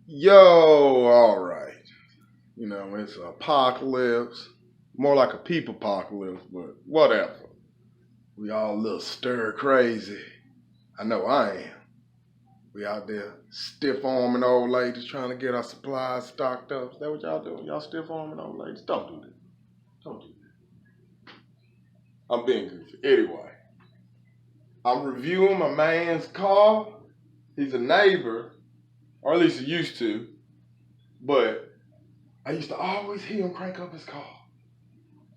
Yo, alright. You know, it's an apocalypse. More like a people apocalypse, but whatever. We all a little stir crazy. I know I am. We out there stiff arming old ladies trying to get our supplies stocked up. Is that what y'all doing? Y'all stiff arming old ladies? Don't do that. Don't do that. I'm being goofy. Anyway, I'm reviewing my man's car. He's a neighbor, or at least he used to. But I used to always hear him crank up his car.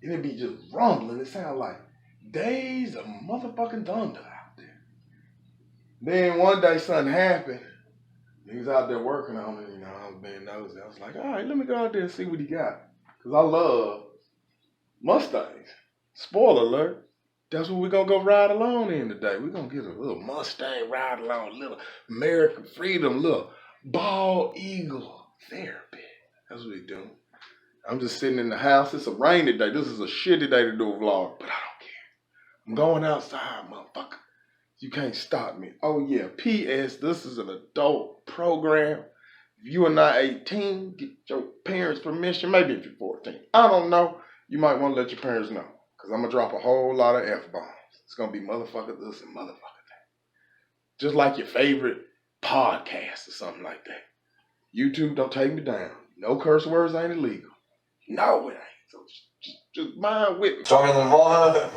And it'd be just rumbling. It sounded like days of motherfucking thunder out there. Then one day something happened. He was out there working on it, you know, I was being nosy. I was like, all right, let me go out there and see what he got. Because I love Mustangs. Spoiler alert. That's what we're going to go ride along in today. We're going to get a little Mustang ride along, a little American freedom, little bald eagle therapy. That's what we're doing. I'm just sitting in the house. It's a rainy day. This is a shitty day to do a vlog, but I don't care. I'm going outside, motherfucker. You can't stop me. Oh yeah, P.S. This is an adult program. If you are not 18, get your parents' permission. Maybe if you're 14. I don't know. You might want to let your parents know. Because I'm going to drop a whole lot of F-bombs. It's going to be motherfucker this and motherfucker that. Just like your favorite podcast or something like that. YouTube, don't take me down. No curse words ain't illegal. No, it ain't. So just mind with me. Join the volvo.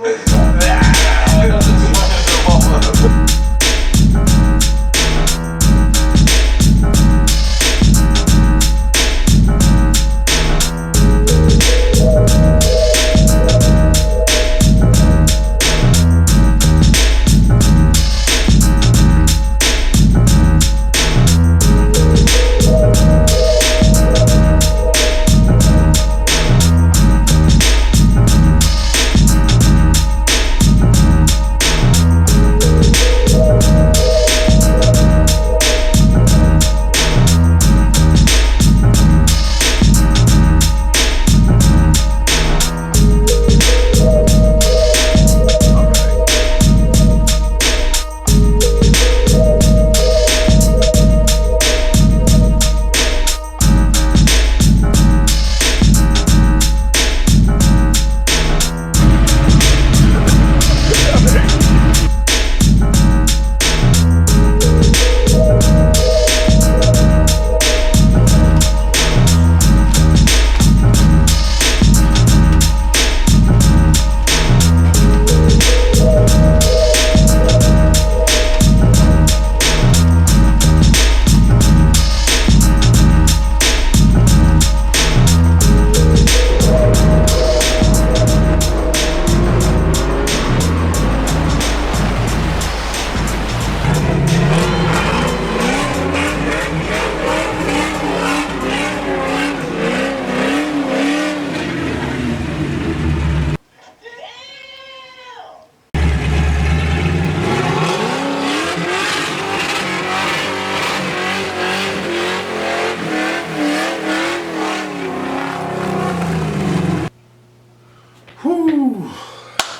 Whew.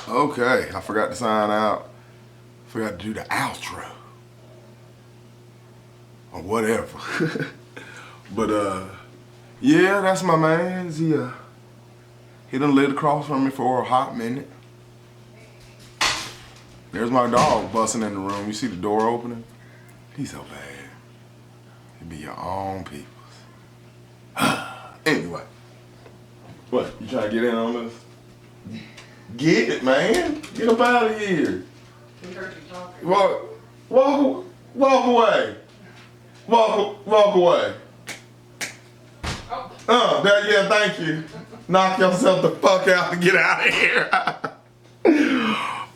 Okay, I forgot to sign out. Forgot to do the outro. Or whatever. But yeah, that's my man. He done lived across from me for a hot minute. There's my dog busting in the room. You see the door opening? He's so bad. He be your own people's. Anyway. What, you trying to get in on this? Get it, man. Get up out of here. He heard you talking. Walk away. Walk away. Oh. Yeah, thank you. Knock yourself the fuck out and get out of here.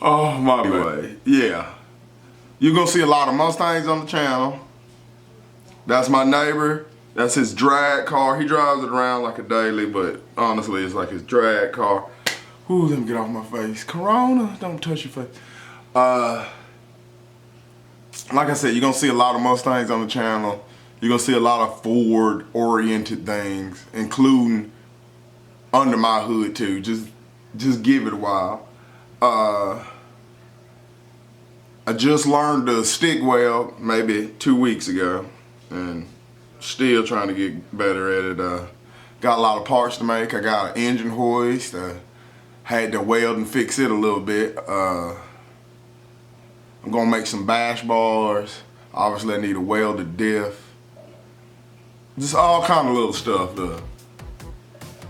Oh, my way. Yeah. You're going to see a lot of Mustangs on the channel. That's my neighbor. That's his drag car. He drives it around like a daily, but honestly, it's like his drag car. Ooh, let me get off my face. Corona, don't touch your face. Like I said, you're gonna see a lot of Mustangs on the channel. You're gonna see a lot of Ford-oriented things, including under my hood too. Just give it a while. I just learned to stick weld maybe 2 weeks ago, and still trying to get better at it. Got a lot of parts to make. I got an engine hoist. Had to weld and fix it a little bit. I'm gonna make some bash bars. Obviously I need a welded diff. Just all kind of little stuff.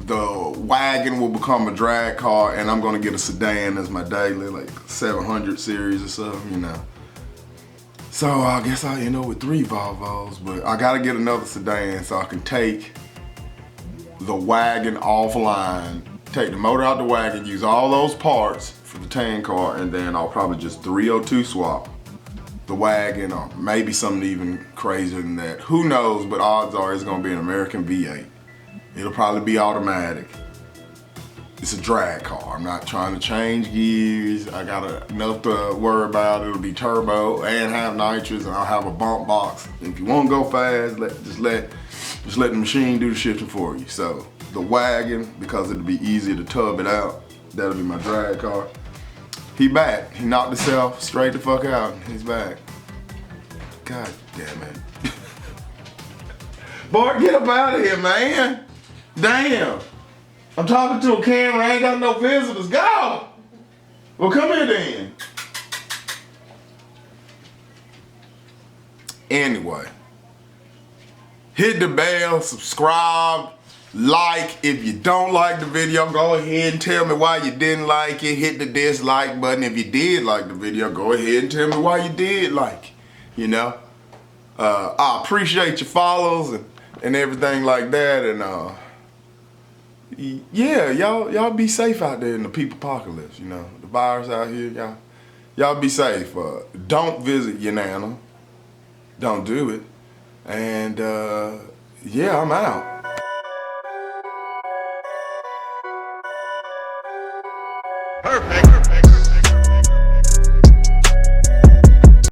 The wagon will become a drag car, and I'm gonna get a sedan as my daily, like 700 series or something, you know. So I guess I'll end up with 3 Volvos, but I gotta get another sedan so I can take the wagon offline, take the motor out the wagon, use all those parts for the tan car, and then I'll probably just 302 swap the wagon, or maybe something even crazier than that. Who knows, but odds are it's gonna be an American V8. It'll probably be automatic. It's a drag car. I'm not trying to change gears. I got enough to worry about. It'll be turbo and have nitrous, and I'll have a bump box. If you want to go fast, just let the machine do the shifting for you. So the wagon, because it'll be easier to tub it out, that'll be my drag car. He back. He knocked himself straight the fuck out. He's back. God damn it. Bart, get up out of here, man. Damn. I'm talking to a camera, I ain't got no visitors. Go! Well, come here then. Anyway, hit the bell, subscribe, like. If you don't like the video, go ahead and tell me why you didn't like it. Hit the dislike button. If you did like the video, go ahead and tell me why you did like it. You know? I appreciate your follows and everything like that, and yeah, y'all be safe out there in the people apocalypse, you know. The virus out here, y'all be safe. Don't visit your nana. Don't do it. And yeah, I'm out. Perfect.